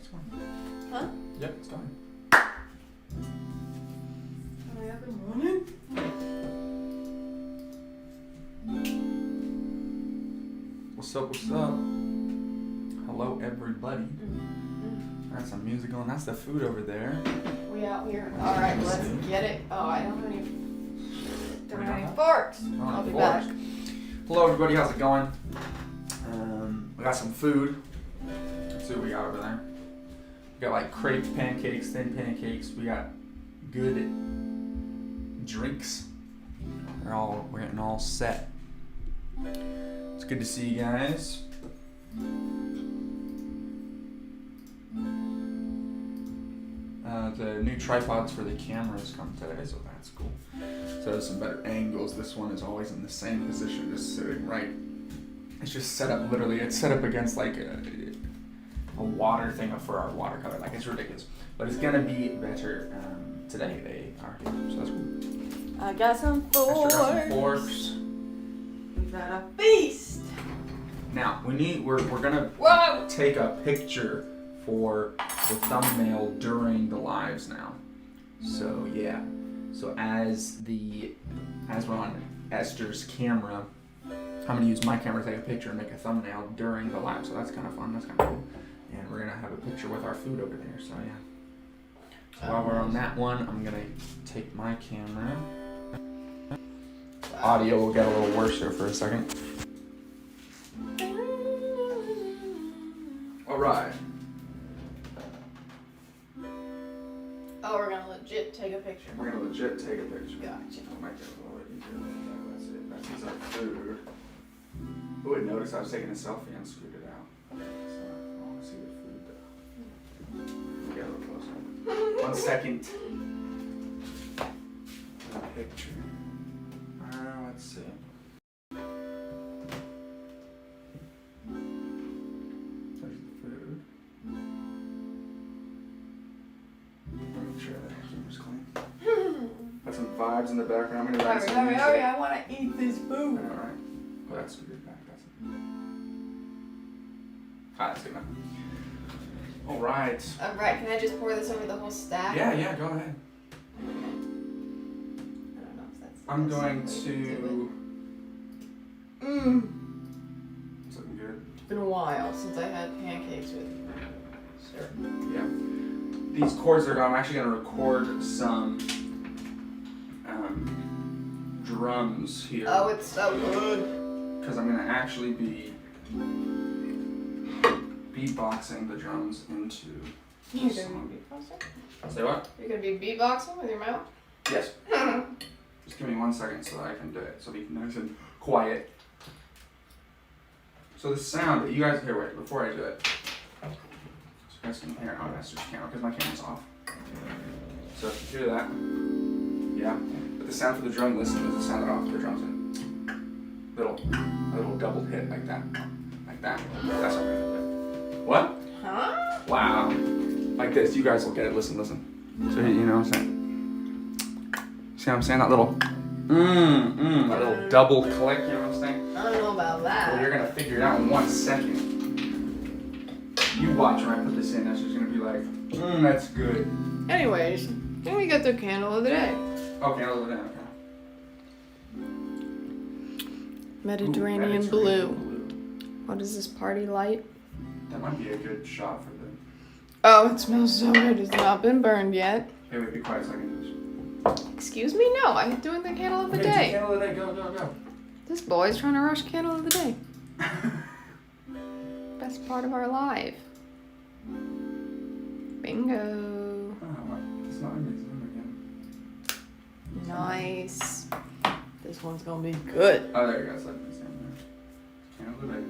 it's going. Huh? Yep, it's going. Good morning. What's up, what's up? Hello, everybody. That's some music on. That's the food over there. We out here. All right, let's get it. Oh, I don't have any forks. I'll be back. Hello, everybody. How's it going? We got some food. Let's see what we got over there. We got like crepe pancakes, thin pancakes. We got good drinks. We're getting all set. It's good to see you guys. The new tripods for the cameras come today, so that's cool. So there's some better angles. This one is always in the same position, just sitting right. It's just set up literally. It's set up against like a water thing for our watercolor. Like it's ridiculous, but it's gonna be better today. They are here, so that's cool. I got some forks. Got some forks. We've got a feast. Now we're gonna take a picture for the thumbnail during the lives now. So yeah. So as we're on Esther's camera, I'm gonna use my camera to take a picture and make a thumbnail during the live. So that's kind of fun. That's kind of cool. And we're gonna have a picture with our food over there. So yeah. So while we're on that one, I'm gonna take my camera. Audio will get a little worse here for a second. All right. Oh, we're gonna legit take a picture. We're gonna legit take a picture. Gotcha. I might get a little bit easier like that. That's it. That's our food. Who would notice I was taking a selfie and screwed it out? So I want to see the food though. Get a little closer. 1 second. A picture. Let's see. There's the food. Make sure that camera's clean. Got some vibes in the background. I'm gonna Hurry, I want to eat this food. Alright. Oh, that's good. That's it. That's good enough. Alright. Alright, can I just pour this over the whole stack? Yeah, go ahead. I don't know if that's I'm going to... It's looking good. It's been a while since I had pancakes with syrup. Yeah. These chords are I'm actually going to record some drums here. Oh, it's so good. Because I'm going to actually be beatboxing the drums into You're the going song. to be beatboxing? Say what? You're going to be beatboxing with your mouth? Yes. Just give me 1 second so that I can do it. So we can nice and quiet. So the sound that you guys hear, wait, before I do it. So you guys can hear it on Esther's camera because my camera's off. So if you hear that, yeah. But the sound for the drum, listen to the sound off the drums in. A little double hit like that. Like that. That's what we're gonna do. What? Huh? Wow. Like this. You guys will get it. Listen. So you know what I'm saying? See what I'm saying? That little that little double click, you know what I'm saying? I don't know about that. Well, you're gonna figure it out in 1 second. You watch when I put this in, that's just gonna be like, that's good. Anyways, then we got the candle of the day. Oh, candle of the day, okay. Mediterranean blue. What is this, party light? That might be a good shot for the... Oh, it smells so good. It's not been burned yet. Hey, wait, be quiet a second. Excuse me? No, I'm doing the candle of the Okay, day. candle of the day, go. This boy's trying to rush candle of the day. Best part of our life. Bingo. Oh, it's not amazing again. Nice. This one's gonna be good. Oh, there you go. It's like the same there. Candle of the day.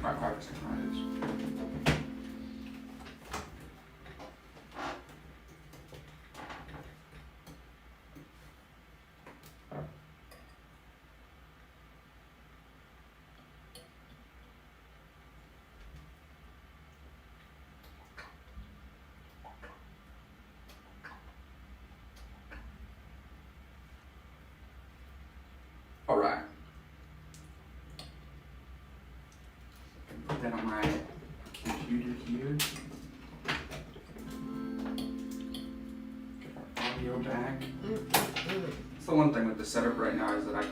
Alright, 5%. Alright. Put that on my computer. computer here. Get our audio back. That's the one thing with the setup right now is that I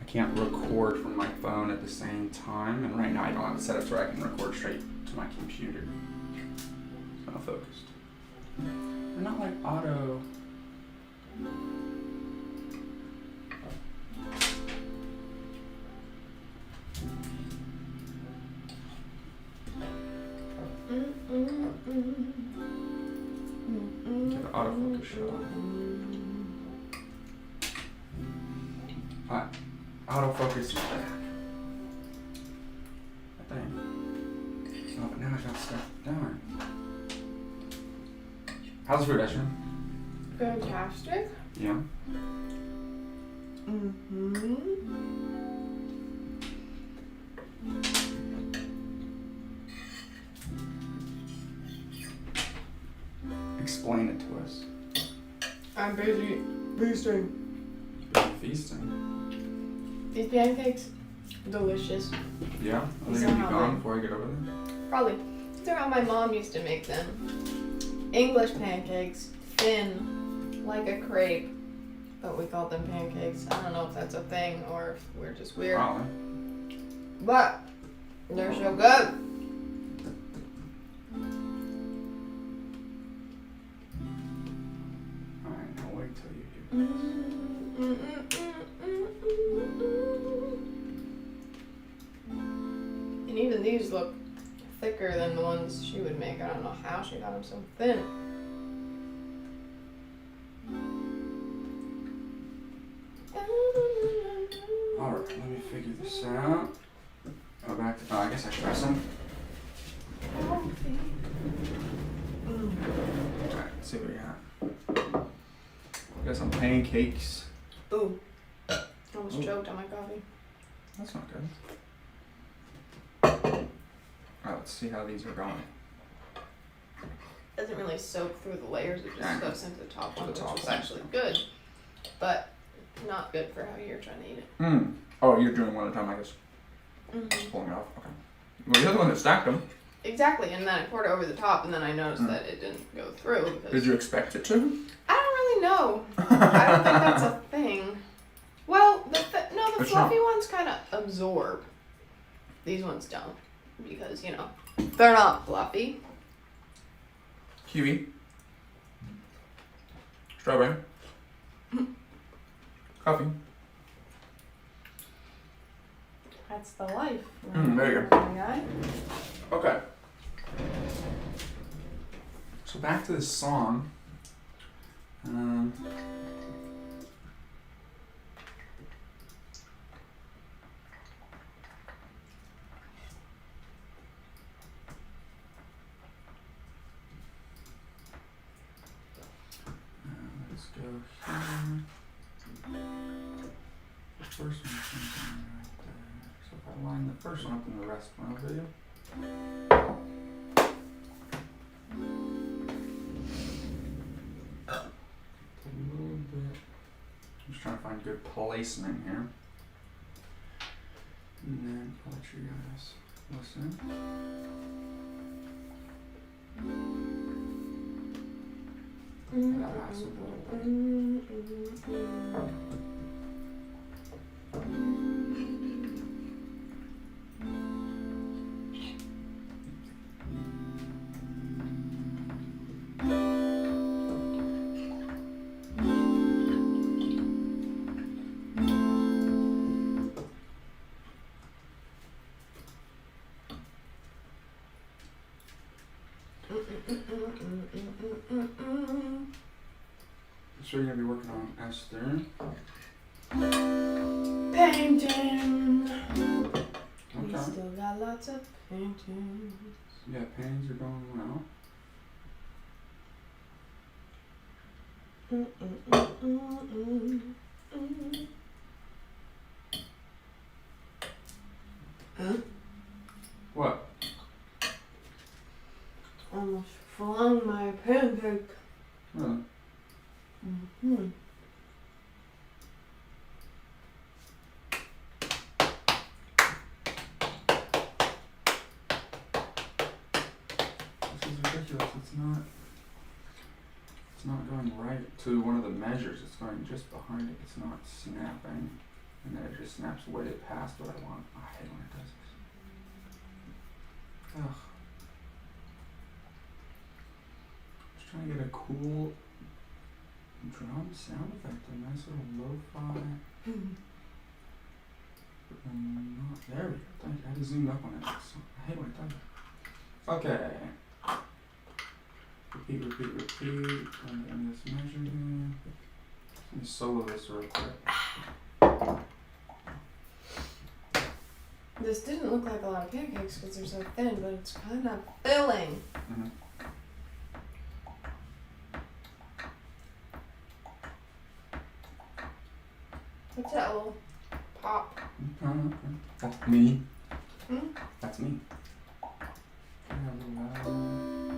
can't record from my phone at the same time, and right now I don't have it set up where I can record straight to my computer. It's not focused. They're not like auto. Get the autofocus shut off. Autofocus is back. That thing. Oh, but now I got stuff done. How's the food, Esther? Fantastic. Yeah. Explain it to us. I'm busy feasting. Feasting. These pancakes, delicious. Yeah? Are they gonna be gone before I get over there? Probably. These are how my mom used to make them. English pancakes, thin, like a crepe, but we call them pancakes. I don't know if that's a thing or if we're just weird. Probably. But they're so good. Alright, now wait till you hear this. And even these look thicker than the ones she would make. I don't know how she got them so thin. Alright, let me figure this out. Go back to. Oh, I guess I should have some. Alright, let's see what we have. We got some pancakes. Ooh. I almost choked on my coffee. That's not good. Alright, let's see how these are going. Doesn't really soak through the layers, it just soaks into the top one, which top is one. actually good, but not good for how you're trying to eat it. Oh, you're doing one at a time, I guess. Just pulling it off. Okay. Well, you're the one that stacked them. Exactly, and then I poured it over the top, and then I noticed that it didn't go through. Because Did you expect it to? I don't really know. I don't think that's a thing. Well, the fluffy ones kind of absorb. These ones don't, because, you know, they're not fluffy. Kiwi. Strawberry. Coffee. That's the life. There you go. Guy. Okay. So back to this song. Let's go here. The first one's something right there. So if I line the first one up, then the rest will be. A little bit. I'm just trying to find good placement here. And then I'll let you guys listen. So you're gonna be working on Esther. Painting. Okay. We still got lots of paintings. Yeah, paintings are going well. Huh? What? Almost flung my pancake. Really? It's not going right to one of the measures. It's going just behind it. It's not snapping, and then it just snaps way past what I want. I hate when it does this. Ugh. Just trying to get a cool drum sound effect, a nice little lo-fi. There we go. Thank you. I had to zoom up on it. I hate when it does it. Okay. Repeat. And this measure again. Let me solo this real quick. This didn't look like a lot of pancakes because they're so thin, but it's kind of filling. Mm-hmm. What's that little pop? Okay. That's me. Hmm? That's me.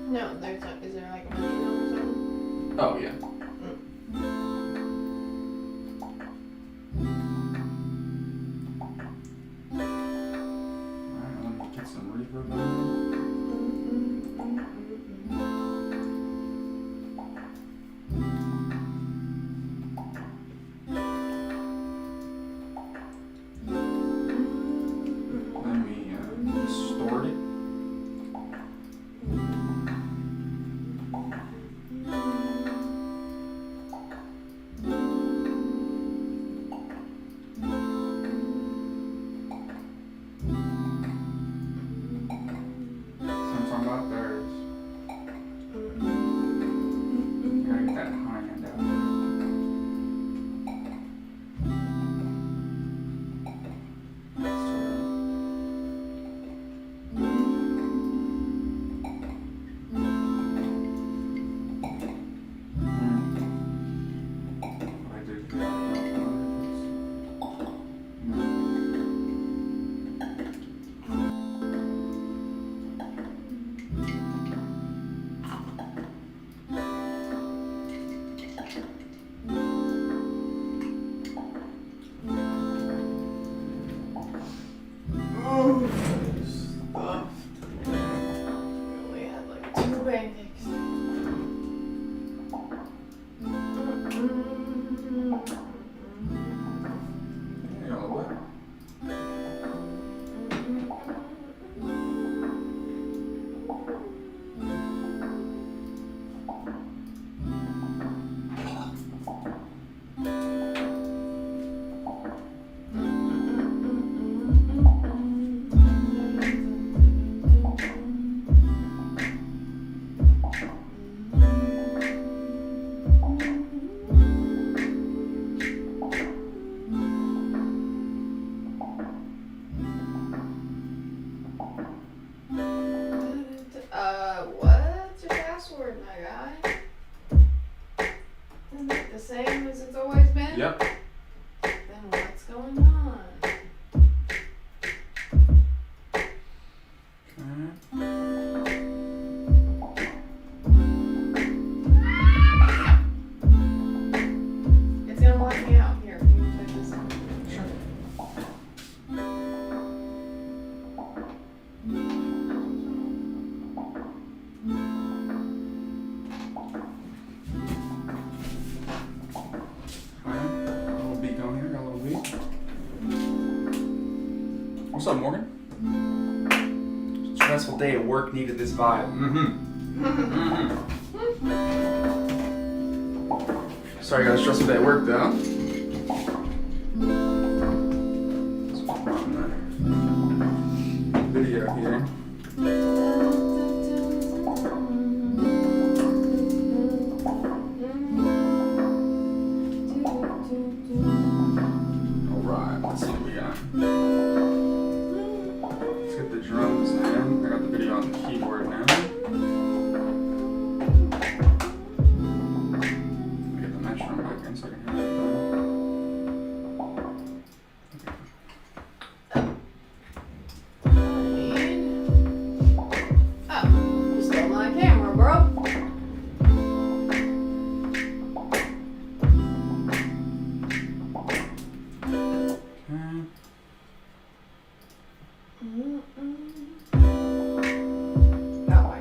No, there's not. Is there like a metronome or something? Oh, yeah. Alright, let me get some reverb on. Let me distort it. What's your password, my guy? Isn't it the same as it's always been? Yep. Then what's going on? It's gonna lock me out. Here, can you check this out? Sure. What's up, Morgan? Stressful day at work needed this vibe. Sorry, I got a stressful day at work though. Let's put on the video here. Alright, let's see what we got. The drums in. I got the video on the keyboard now. Let me get the metronome back in so I can hear it. Oh, you stole my camera, bro. Oh, I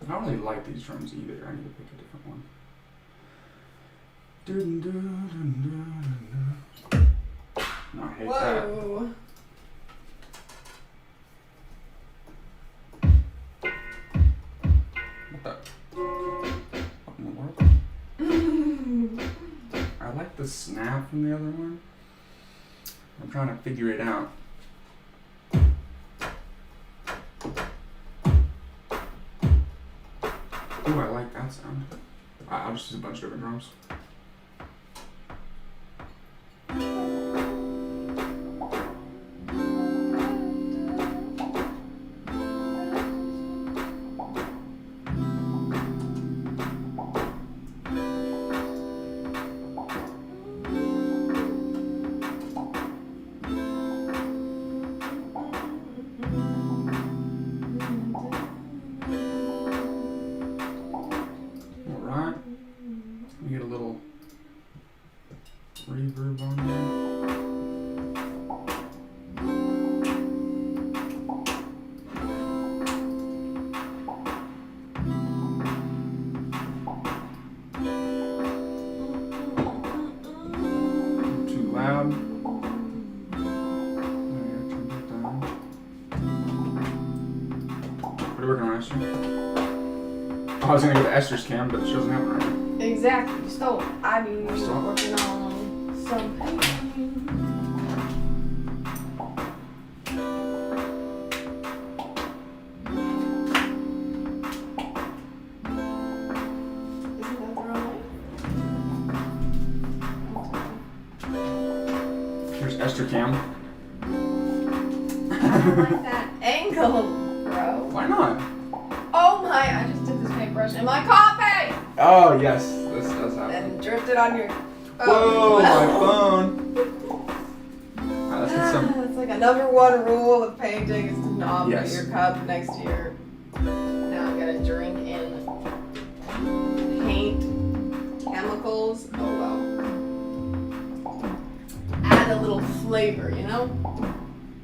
I don't really like these drums either. I need to pick a different one. No, I hate that. What the? What in the world? I like the snap from the other one. I'm trying to figure it out. Ooh, I like that sound. I'll just use a bunch of different drums. Get a little reverb on there. Too loud. Turn that down. What are you working on, Esther? Oh, I was gonna go to Esther's cam, but she doesn't have it right now. Exactly, you stole it. I mean, working on some painting. Isn't that the wrong way? Here's Esther cam. I don't like that angle, bro. Why not? Oh my, I just did this paintbrush in my coffee! Oh, yes, this does happen. And drifted on your phone. Whoa, my phone. Alright, let's get some. It's like another one rule with painting is to not put Yes. your cup next to your. Now I'm gonna drink in paint chemicals. Oh well. Add a little flavor, you know?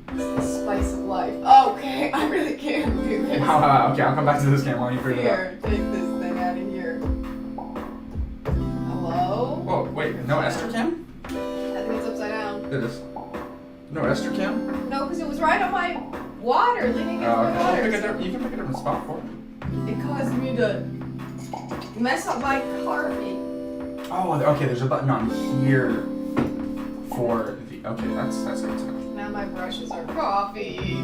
It's the spice of life. Okay, I really can't do this. Wow, okay, I'll come back to this cam while you figure it out. Here, take this thing out of here. Hello? Whoa, wait, no Esther cam? I think it's upside down. It is. No Esther cam? No, because it was right on my water, leaning against Oh, my okay. water. You can pick a different spot for it. It caused me to mess up my carpet. Oh, okay, there's a button on here for the. Okay, that's good to know. Now my brushes are coffee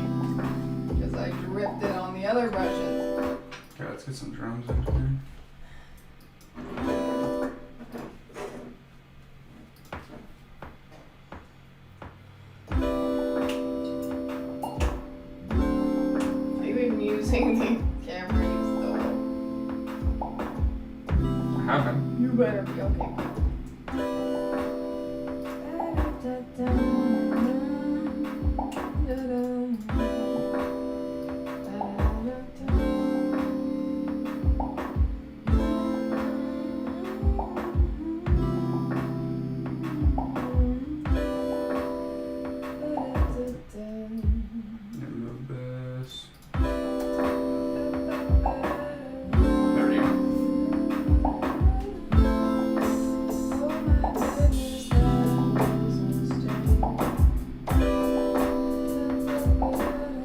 because I dripped it on the other brushes. Okay, let's get some drums in here. Are you even using the camera you stole? I haven't. You better be okay. Move this. There we go.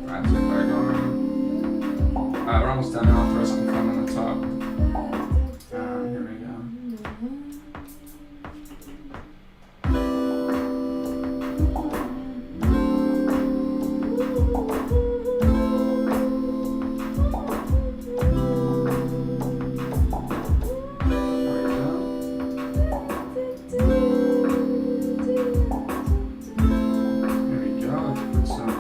Alright, so back on. We're almost done now. I'll throw something fun on the top. Here we go. There we go. Let's put some.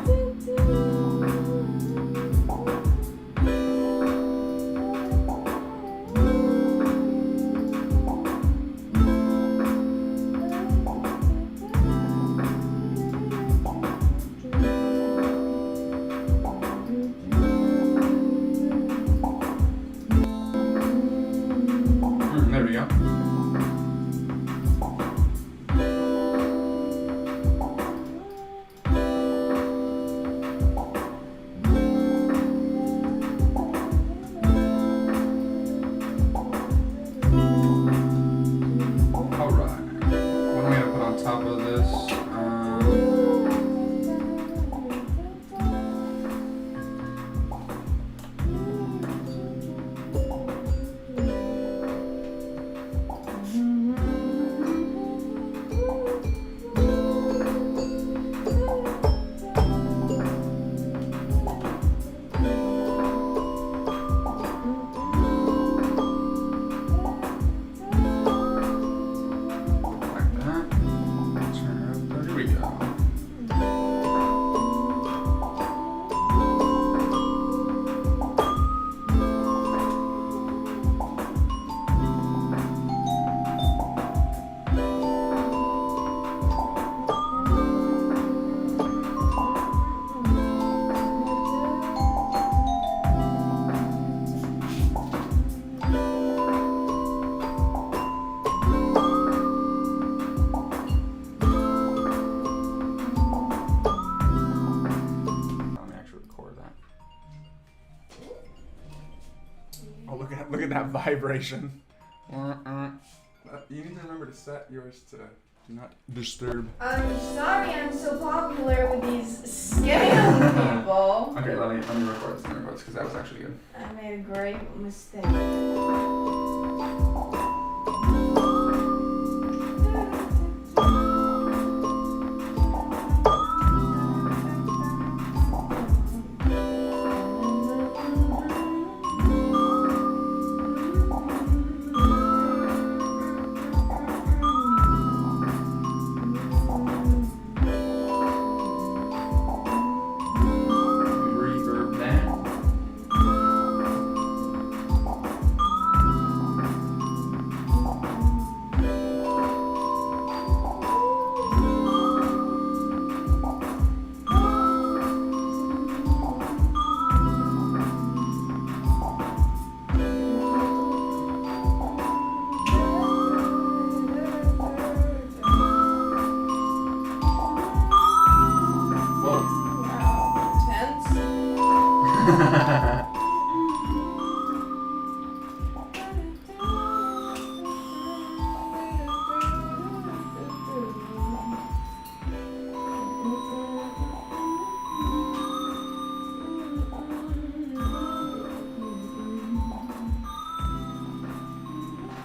Oh, look at that vibration. You need to remember to set yours to do not disturb. I'm sorry I'm so popular with these scam people. Okay, let me record this because that was actually good. I made a great mistake.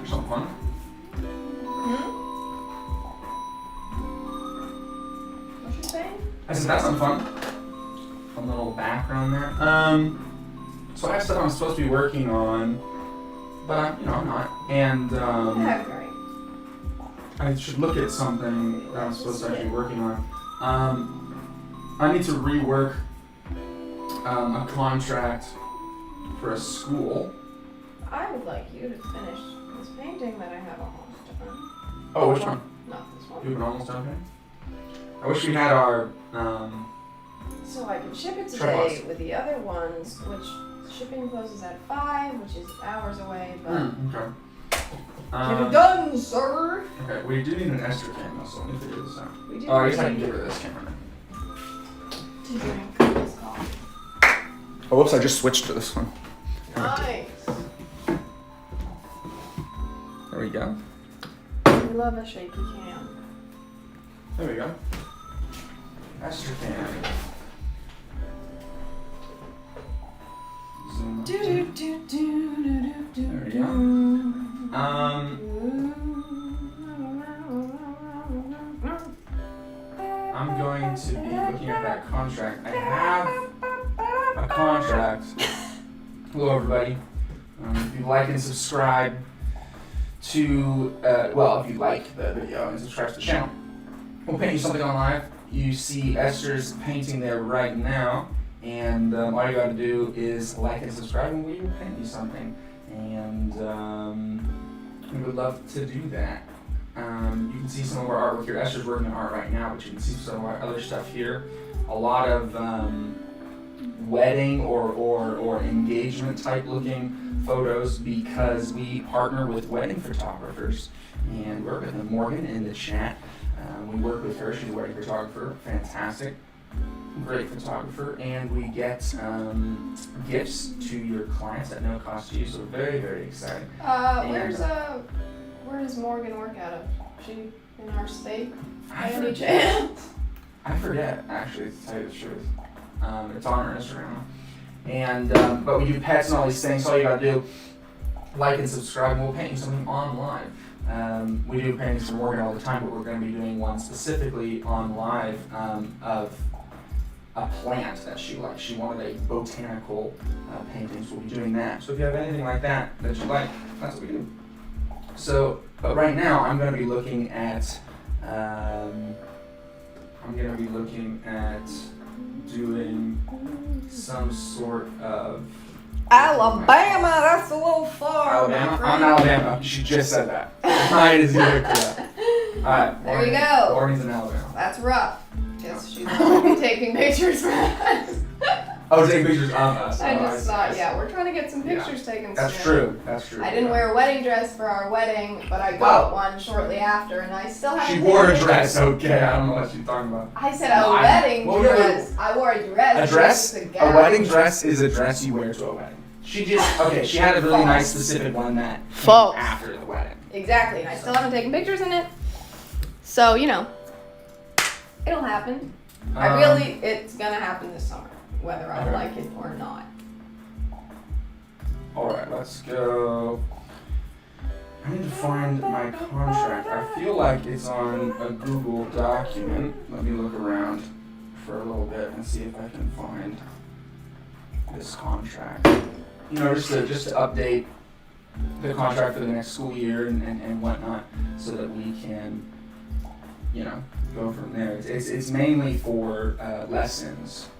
Something fun? What you saying? I said that's some fun. A little background there. So I have stuff I'm supposed to be working on, but I'm not. And Yeah, great. I should look at something that I'm supposed to actually be working on. I need to rework a contract for a school. I would like you to finish this painting that I have almost done. Oh, which one? Not this You one. have an almost done thing? I wish we had our So I can ship it Tripods. today with the other ones, which shipping closes at 5, which is hours away, but okay. get it done, sir. Okay, we do need an Esther camera, so let me figure this out. We do Oh, I guess I can get rid of this camera now. to drink this coffee. Oh, whoops, I just switched to this one. Nice. There we go. We love a shaky cam. There we go. Esther cam. Zoom up. There we go. I'm going to be looking at that contract. I have a contract. Hello, everybody. If you like and subscribe to, if you like the video and subscribe to the channel, we'll paint you something on live. You see Esther's painting there right now, and all you gotta do is like and subscribe, and we will paint you something. And we would love to do that. You can see some of our artwork here. Esther's working on art right now, but you can see some of our other stuff here. A lot of wedding or engagement type looking photos because we partner with wedding photographers and work with them. Morgan in the chat. We work with her. She's a wedding photographer. Fantastic. Great photographer. And we get gifts to your clients at no cost to you. So very, very exciting. Where does Morgan work out of? She in our state? I By any forget. chance? I forget, actually, to tell you the truth. It's on our Instagram. And, but we do pets and all these things. So all you gotta do, like and subscribe, and we'll paint you something on live. We do paintings for Morgan all the time, but we're gonna be doing one specifically on live of a plant that she likes. She wanted a botanical painting, so we'll be doing that. So if you have anything like that that you like, that's what we do. So, but right now I'm gonna be looking at, doing some sort of Alabama, that's a little far. Alabama. I'm Alabama. She just said that. Mine is either correct. All right. There you go. Morgan's in Alabama. That's rough, because she's going to be taking pictures for us. Oh, taking pictures of us. I Oh, just thought, see. yeah, we're trying to get some pictures taken That's soon. true. That's true. I didn't wear a wedding dress for our wedding, but I got one shortly after, and I still haven't. She wore a dress. Okay, I don't know what she's talking about. I said a wedding dress. I wore a dress. A dress? It's A wedding dress is a dress you wear to a wedding. She just, okay, she had a really nice specific one that came False. after the wedding. Exactly, and I still haven't taken pictures in it. So, you know, it'll happen. It's gonna happen this summer, whether I like it or not. Alright, let's go. I need to find my contract. I feel like it's on a Google document. Let me look around for a little bit and see if I can find this contract. You know, just to update the contract for the next school year and whatnot, so that we can, you know, go from there. It's mainly for lessons,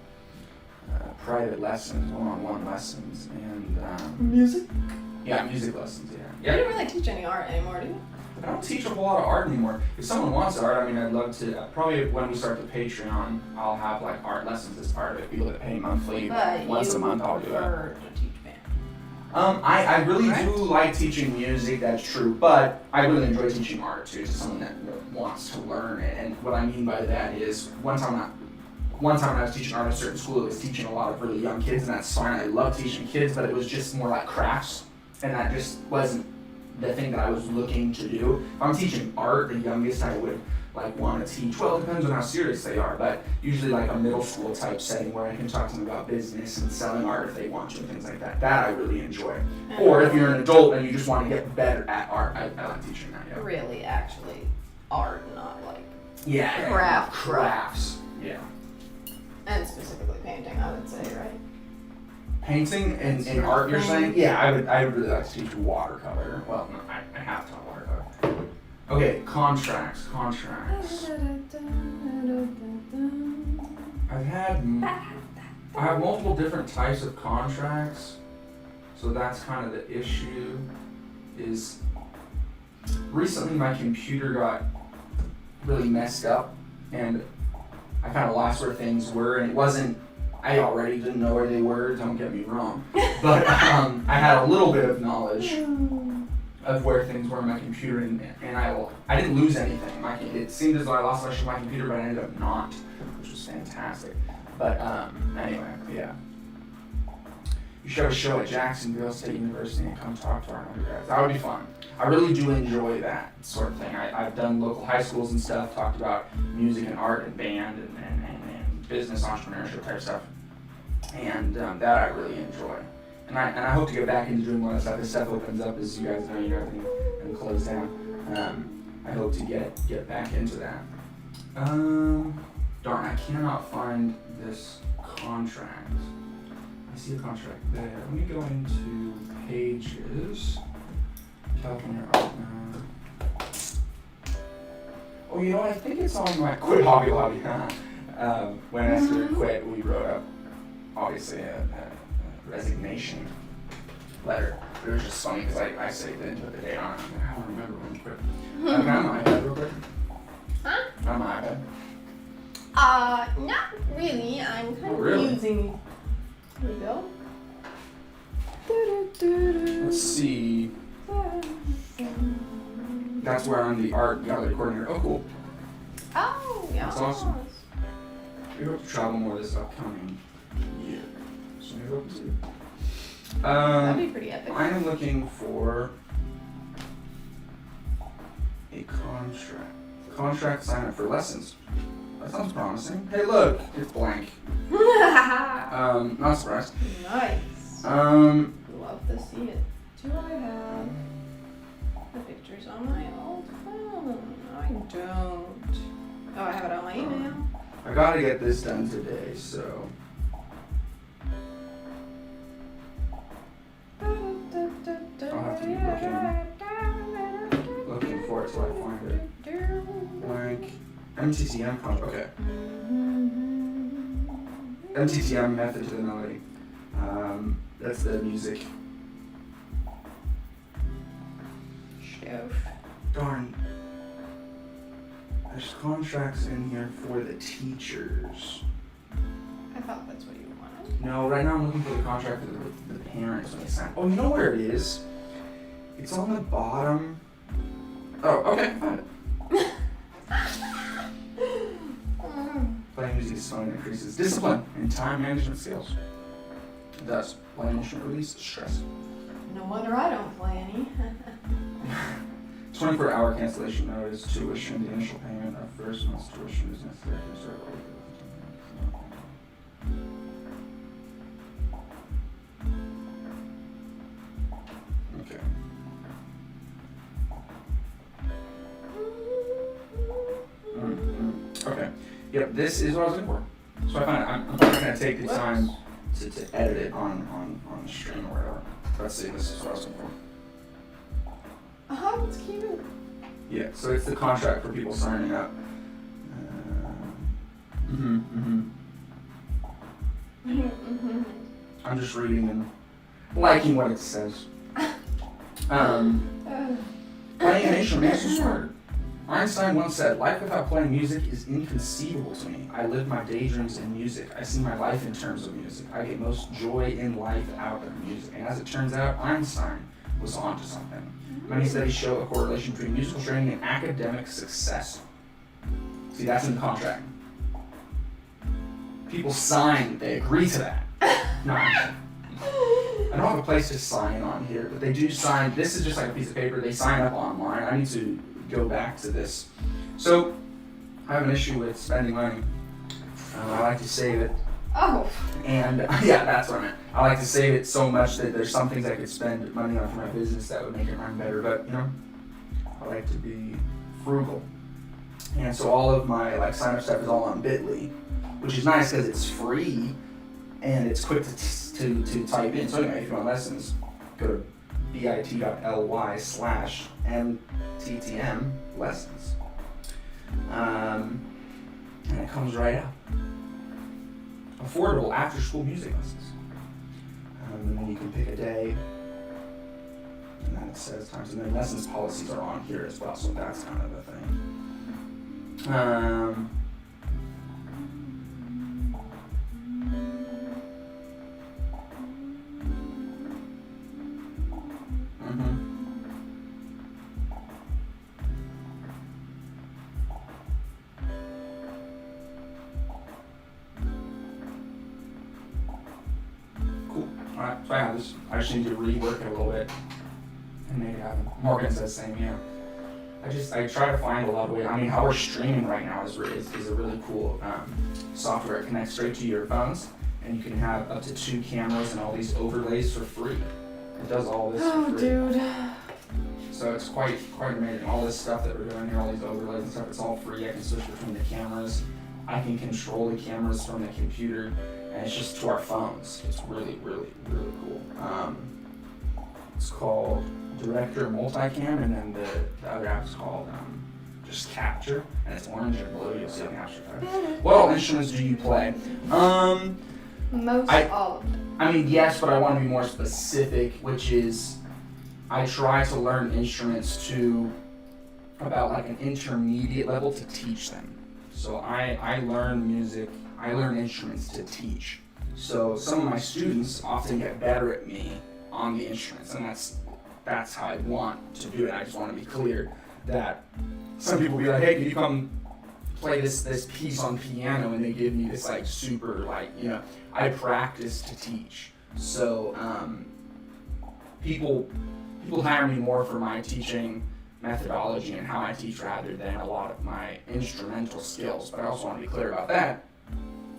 private lessons, one-on-one lessons, and Music? Yeah, music lessons. You Yeah. don't really teach any art anymore, do you? I don't teach a whole lot of art anymore. If someone wants art, I mean, I'd love to. Probably when we start the Patreon, I'll have like art lessons as part of it. People that pay monthly, But once a month, I'll do it. prefer to teach band. I really do like teaching music. That's true, but I really enjoy teaching art too to someone that wants to learn it. And what I mean by that is one time when I was teaching art at a certain school, it was teaching a lot of really young kids, and that's fine. I love teaching kids, but it was just more like crafts, and that just wasn't the thing that I was looking to do. If I'm teaching art, the youngest I would like want to teach, well, it depends on how serious they are, but usually like a middle school type setting where I can talk to them about business and selling art if they want to and things like that. That I really enjoy. Or if you're an adult and you just want to get better at art, I like teaching that. Yeah. Really, actually, art, not like Crafts. Yeah. and specifically painting, I would say, right? Painting and art, you're saying? Yeah, I would really like to teach watercolor. Well, no, I have taught watercolor. Okay, contracts. I have multiple different types of contracts, so that's kind of the issue. Is recently my computer got really messed up, and I kind of lost where things were, and it wasn't. I already didn't know where they were. Don't get me wrong, but I had a little bit of knowledge of where things were on my computer, and I didn't lose anything. It seemed as though I lost much of my computer, but I ended up not, which was fantastic. But anyway, yeah. You should have a show at Jacksonville State University and come talk to our undergrads. That would be fun. I really do enjoy that sort of thing. I've done local high schools and stuff, talked about music and art and band and business entrepreneurship type stuff, and that I really enjoy. And I hope to get back into doing more of that stuff. This stuff opens up, as you guys know, everything and close down. I hope to get back into that. Darn, I cannot find this contract. I see a contract there. Let me go into pages. California Art. Oh, you know what? I think it's on my quit Hobby Lobby. When Esther quit, we wrote up, obviously, a resignation letter. But it was just funny because I saved it and put the date on it. I don't remember when we quit. Can I have my iPad real quick? Huh? Can I have my iPad? Not really. I'm kind of really? using. Here we go. Let's see. That's where I'm the art gallery coordinator. Oh, cool. Oh, yeah. That's awesome. We hope to travel more this upcoming year. So we hope to. That'd be pretty epic. I'm looking for a contract sign up for lessons. That sounds promising. Hey, look, it's blank. Not surprised. Nice. Love to see it. Do I have the pictures on my old phone? I don't. Oh, I have it on my email. I gotta get this done today, so. I'll have to be looking for it till I find it. Blank. MTTM contract. Okay. MTTM, method to the melody. That's the music. Darn. There's contracts in here for the teachers. I thought that's what you wanted. No, right now I'm looking for the contract for the parents when they sign. Oh, you know where it is? It's on the bottom. Oh, okay, found it. Playing music is fun and increases discipline and time management skills. Thus, playing an instrument releases stress. No wonder I don't play any. 24-hour cancellation notice, tuition, the initial payment of first month's tuition is necessary to start. Okay. Okay. Yep, this is what I was looking for. So I find I'm probably going to take the time to edit it on the stream or whatever. Let's see, this is what I was looking for. It's cute. Yeah, so it's the contract for people signing up. I'm just reading and liking what it says. Playing an instrument makes you smarter. Einstein once said, "Life without playing music is inconceivable to me. I live my daydreams in music. I see my life in terms of music. I get most joy in life out of music." And as it turns out, Einstein was onto something. Many studies show a correlation between musical training and academic success. See, that's in the contract. People sign, they agree to that. No, I don't have a place to sign on here, but they do sign. This is just like a piece of paper. They sign up online. I need to go back to this. So, I have an issue with spending money. I like to save it. Oh. And yeah, that's what I meant. I like to save it so much that there's some things I could spend money on for my business that would make it run better. But you know, I like to be frugal. And so all of my sign up stuff is all on Bitly, which is nice because it's free and it's quick to type in. So anyway, if you want lessons, go to bit.ly/mttm lessons. And it comes right out. Affordable after-school music lessons. And then you can pick a day, and then it says times, and then lessons policies are on here as well, so that's kind of the thing. Alright, so I have this. I just need to rework it a little bit and make it happen. Morgan says same, yeah. I try to find a lot of ways. I mean, how we're streaming right now is a really cool software. It connects straight to your phones, and you can have up to 2 cameras and all these overlays for free. It does all this for free. Dude. So it's quite amazing. All this stuff that we're doing here, all these overlays and stuff, it's all free. I can switch between the cameras. I can control the cameras from the computer. And it's just to our phones. It's really, really, really cool. It's called Director Multicam, and then the other app is called just Capture, and it's orange and blue. You'll see on the App Store. What all instruments do you play? Most all of them. I mean, yes, but I want to be more specific, which is I try to learn instruments to about an intermediate level to teach them. So I learn music. I learn instruments to teach. So some of my students often get better at me on the instruments, and that's how I want to do it. I just want to be clear that some people will be like, "Hey, can you come play this piece on piano?" And they give me this super I practice to teach. So people hire me more for my teaching methodology and how I teach rather than a lot of my instrumental skills. But I also want to be clear about that.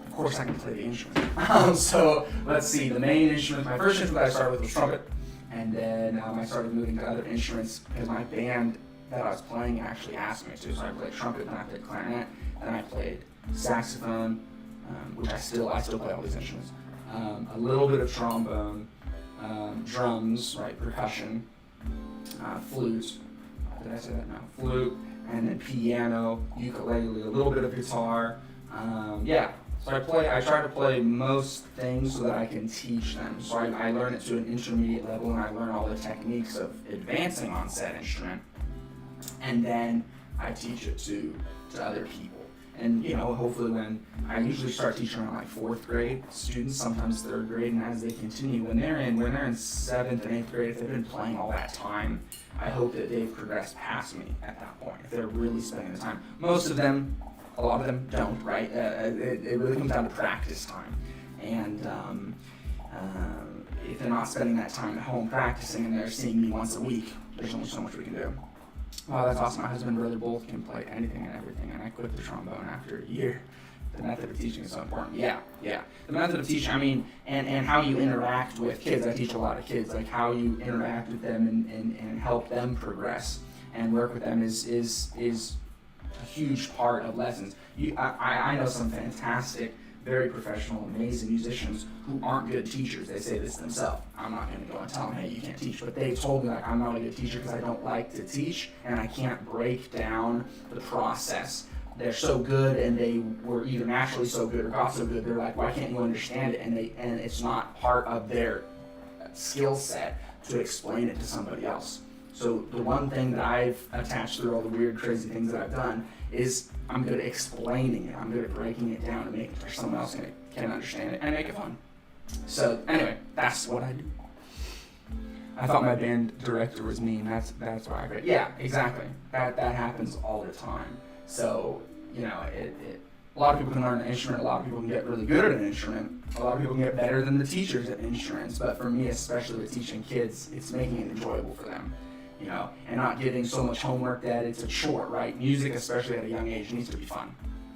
Of course, I can play the instrument. So let's see. The main instrument, my first instrument that I started with was trumpet, and then I started moving to other instruments because my band that I was playing actually asked me to. So I played trumpet, then I played clarinet, then I played saxophone, which I still play all these instruments. A little bit of trombone, drums, percussion, flute. Did I say that? No, flute, and then piano, ukulele, a little bit of guitar. So I try to play most things so that I can teach them. So I learn it to an intermediate level, and I learn all the techniques of advancing on said instrument. And then I teach it to other people. And hopefully when I usually start teaching around 4th grade students, sometimes 3rd grade, and as they continue, when they're in 7th and 8th grade, if they've been playing all that time, I hope that they've progressed past me at that point, if they're really spending the time. Most of them, a lot of them don't, right? It really comes down to practice time. And if they're not spending that time at home practicing and they're seeing me once a week, there's only so much we can do. Wow, that's awesome. My husband and brother both can play anything and everything, and I quit the trombone after a year. The method of teaching is so important. Yeah. The method of teaching, I mean, and how you interact with kids. I teach a lot of kids, like how you interact with them and help them progress and work with them is a huge part of lessons. I know some fantastic, very professional, amazing musicians who aren't good teachers. They say this themselves. I'm not going to go and tell them, hey, you can't teach. But they've told me, like, I'm not a good teacher because I don't like to teach and I can't break down the process. They're so good, and they were either naturally so good or got so good. They're like, why can't you understand it? And it's not part of their skill set to explain it to somebody else. So the one thing that I've attached through all the weird, crazy things that I've done is I'm good at explaining it. I'm good at breaking it down and making it where someone else can understand it and make it fun. So anyway, that's what I do. I thought my band director was mean. That's why I quit. Yeah, exactly. That happens all the time. So, you know, a lot of people can learn an instrument, a lot of people can get really good at an instrument, a lot of people can get better than the teachers at instruments, but for me, especially with teaching kids, it's making it enjoyable for them, you know, and not giving so much homework that it's a chore, right? Music, especially at a young age, needs to be fun.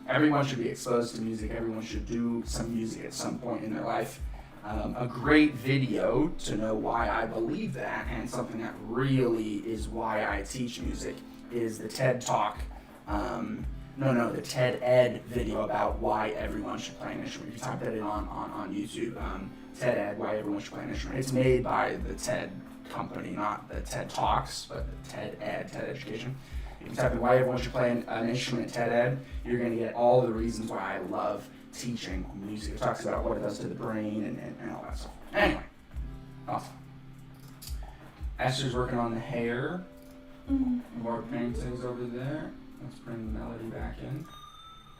Everyone should be exposed to music, everyone should do some music at some point in their life. A great video to know why I believe that, and something that really is why I teach music, is the TED Talk. The TED Ed video about why everyone should play an instrument. If you type that in on YouTube, TED Ed, why everyone should play an instrument. It's made by the TED company, not the TED Talks, but the TED Ed, TED Education. If you type in why everyone should play an instrument, TED Ed, you're going to get all the reasons why I love teaching music. It talks about what it does to the brain and all that stuff. Anyway, awesome. Esther's working on the hair. More paintings over there. Let's bring the melody back in.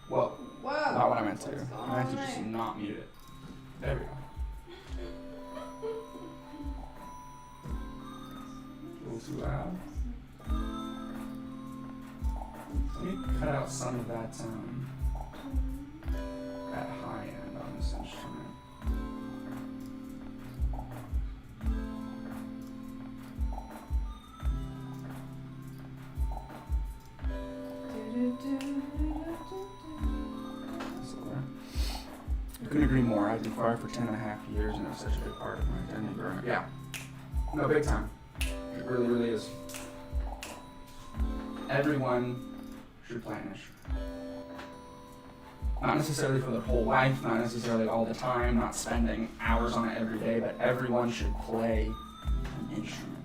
Whoa. Not what I meant to do. I meant to just not mute it. There we go. A little too loud. Let me cut out some of that high end on this instrument. I couldn't agree more. I've been choir for 10.5 years, and it was such a big part of my identity growing up. Yeah. No, big time. It really, really is. Everyone should play an instrument. Not necessarily for their whole life, not necessarily all the time, not spending hours on it every day, but everyone should play an instrument.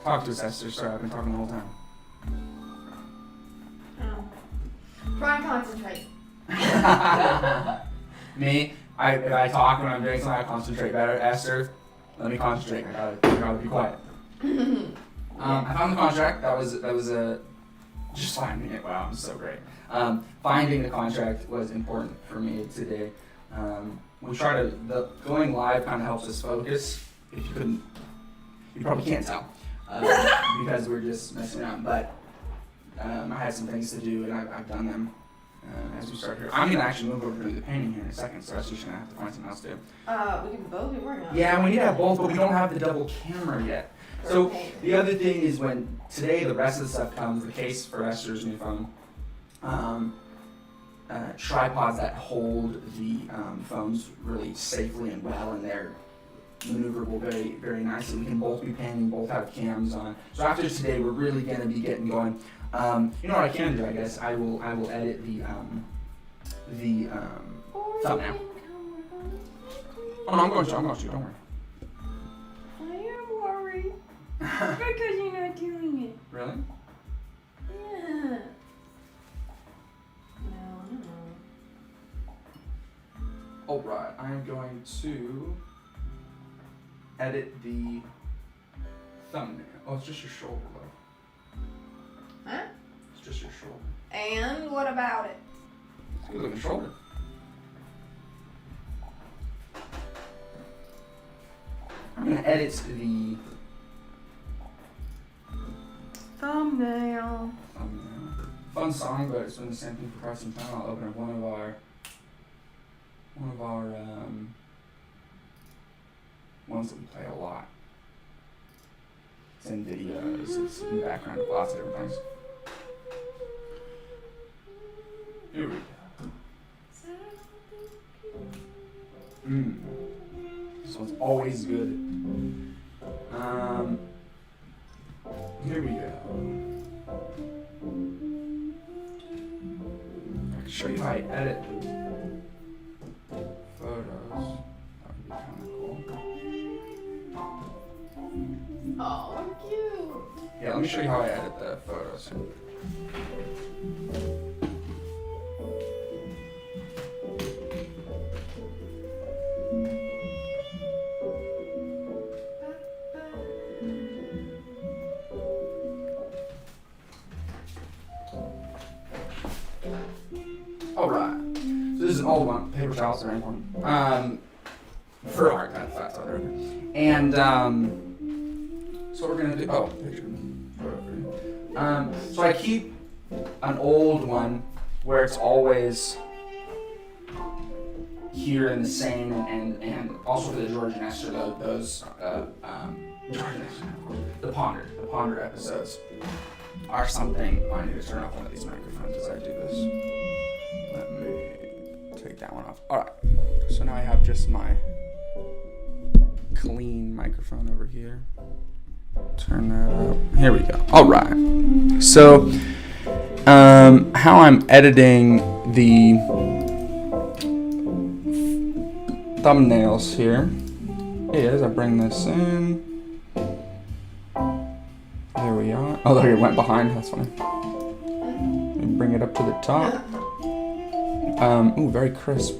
Talk to us, Esther. Sorry, I've been talking the whole time. Try and concentrate. Me, if I talk when I'm doing something, I concentrate better. Esther, let me concentrate. I gotta be quiet. I found the contract. That was just finding it. Wow, I'm so great. Finding the contract was important for me today. We try to going live kind of helps us focus. If you couldn't, you probably can't tell because we're just messing around. But I had some things to do, and I've done them as we start here. I'm going to actually move over to do the painting here in a second, so that's just going to have to find something else to do. We can both be working on it. Yeah, we need to have both, but we don't have the double camera yet. So the other thing is when today the rest of the stuff comes, the case for Esther's new phone, tripods that hold the phones really safely and well, and they're maneuverable very, very nicely. We can both be painting, both have cams on. So after today, we're really going to be getting going. You know what I can do? I guess I will edit the thumbnail. Oh no, I'm going to. Don't worry. I am worried because you're not doing it. Really? Yeah. No. All right, I'm going to edit the thumbnail. Oh, it's just your shoulder, though. Huh? It's just your shoulder. And what about it? It's a good looking shoulder. I'm gonna edit the thumbnail. Fun song, but it's been the same thing for quite some time. I'll open up one one of our ones that we play a lot. It's in videos, it's in the background of lots of different things. Here we go. This one's always good. Here we go. I can show you how I edit photos. That would be kind of cool. Oh, cute. Yeah, let me show you how I edit the photos. Alright, so this is all one paper towels are important. For art, kind of fast on there. And so we're gonna do. Oh, picture. So I keep an old one where it's always here in the same, and also for the George and Esther, those George and Esther, the Ponder episodes are something. I need to turn off one of these microphones as I do this. Let me take that one off. Alright, so now I have just my clean microphone over here. Turn that up. Here we go. Alright, so how I'm editing the thumbnails here is I bring this in. There we are. Oh, there it went behind. That's funny. And bring it up to the top. Ooh, very crisp.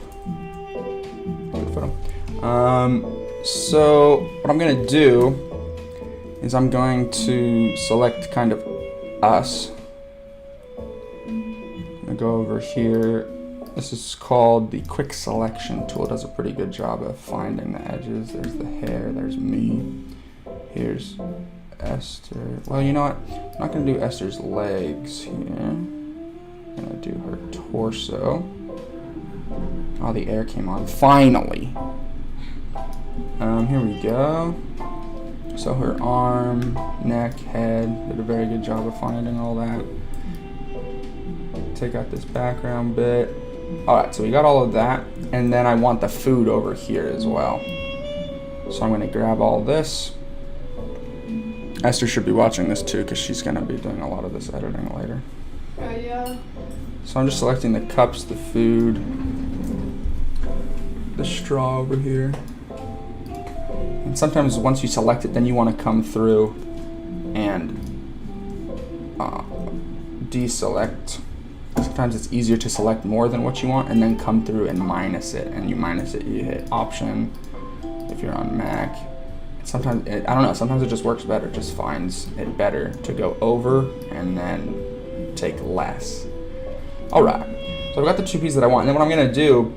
Good photo. So what I'm gonna do is I'm going to select kind of us. I'm gonna go over here. This is called the quick selection tool. It does a pretty good job of finding the edges. There's the hair, there's me. Here's Esther. Well, you know what? I'm not gonna do Esther's legs here. I'm gonna do her torso. Oh, the air came on. Finally. Here we go. So her arm, neck, head, did a very good job of finding all that. Take out this background bit. Alright, so we got all of that, and then I want the food over here as well. So I'm going to grab all this. Esther should be watching this too, because she's going to be doing a lot of this editing later. Yeah. So I'm just selecting the cups, the food, the straw over here. And sometimes once you select it, then you want to come through and deselect. Sometimes it's easier to select more than what you want and then come through and minus it. And you minus it, you hit Option if you're on Mac. Sometimes, I don't know, sometimes it just works better. It just finds it better to go over and then take less. Alright, so I've got the two pieces that I want. And then what I'm going to do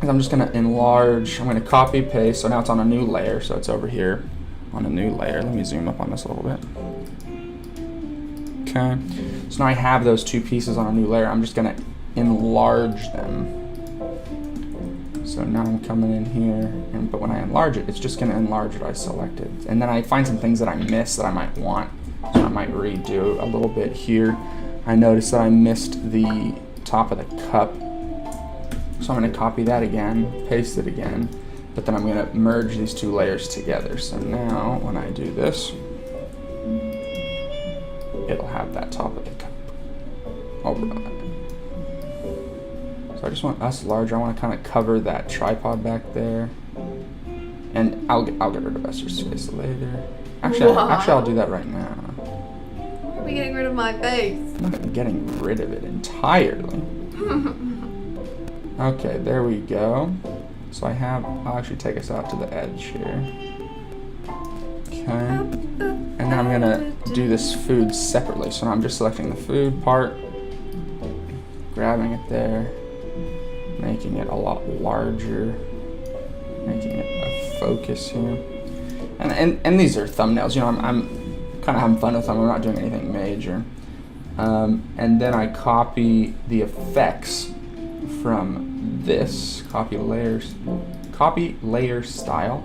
is I'm just going to enlarge. I'm going to copy paste. So now it's on a new layer. So it's over here on a new layer. Let me zoom up on this a little bit. Okay. So now I have those two pieces on a new layer. I'm just going to enlarge them. So now I'm coming in here, but when I enlarge it, it's just going to enlarge what I selected. And then I find some things that I missed that I might want. So I might redo a little bit here. I noticed that I missed the top of the cup. So I'm going to copy that again, paste it again, but then I'm going to merge these two layers together. So now when I do this, it'll have that top of the cup. Alright. So I just want us larger. I want to kind of cover that tripod back there. And I'll get rid of Esther's face later. Actually, I'll do that right now. Why are we getting rid of my face? I'm not getting rid of it entirely. Okay, there we go. So I'll actually take us out to the edge here. Okay. And then I'm gonna do this food separately. So now I'm just selecting the food part, grabbing it there, making it a lot larger, making it a focus here. And these are thumbnails, you know, I'm kind of having fun with them. I'm not doing anything major. And then I copy the effects from this copy layer style,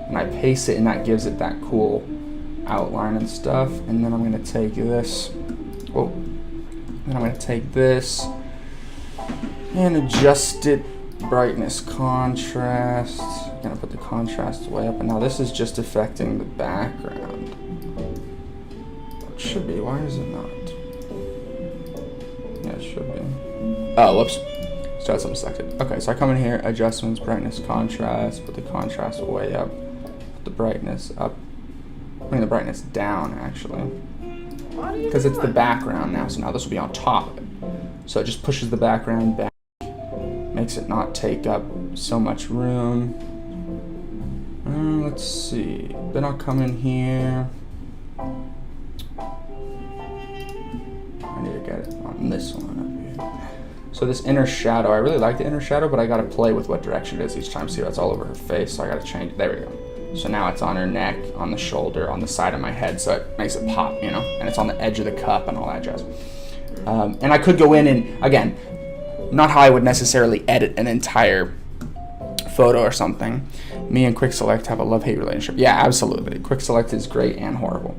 and I paste it, and that gives it that cool outline and stuff. And then I'm gonna take this. Then I'm gonna take this and adjust it, brightness, contrast. I'm gonna put the contrast way up, and now this is just affecting the background. It should be. Why is it not? Yeah, it should be. Oh, whoops. Still had something selected. Okay, so I come in here, adjustments, brightness, contrast, put the contrast way up, put the brightness up, bring the brightness down actually. Because it's the background now, so now this will be on top of it. So it just pushes the background back, makes it not take up so much room. Let's see. Then I'll come in here. I need to get it on this one up here. So this inner shadow, I really like the inner shadow, but I gotta play with what direction it is each time. See, that's all over her face, so I gotta change it. There we go. So now it's on her neck, on the shoulder, on the side of my head, so it makes it pop, you know? And it's on the edge of the cup and all that jazz. And I could go in and, again, not how I would necessarily edit an entire photo or something. Me and Quick Select have a love-hate relationship. Yeah, absolutely. Quick Select is great and horrible.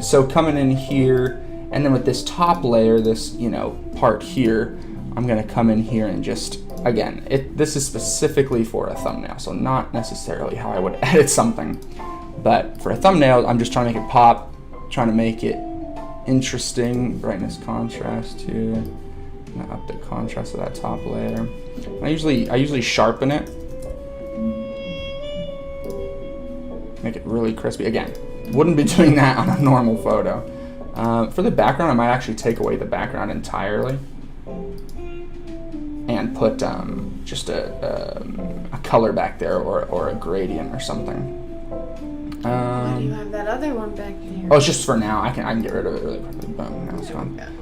So coming in here, and then with this top layer, this, you know, part here, I'm gonna come in here and just, again, this is specifically for a thumbnail, so not necessarily how I would edit something. But for a thumbnail, I'm just trying to make it pop, trying to make it interesting. Brightness, contrast here. I'm gonna up the contrast of that top layer. I usually sharpen it, make it really crispy. Again, wouldn't be doing that on a normal photo. For the background, I might actually take away the background entirely and put just a color back there, or a gradient or something. Why do you have that other one back there? Oh, it's just for now. I can get rid of it really quickly. Boom, now it's gone.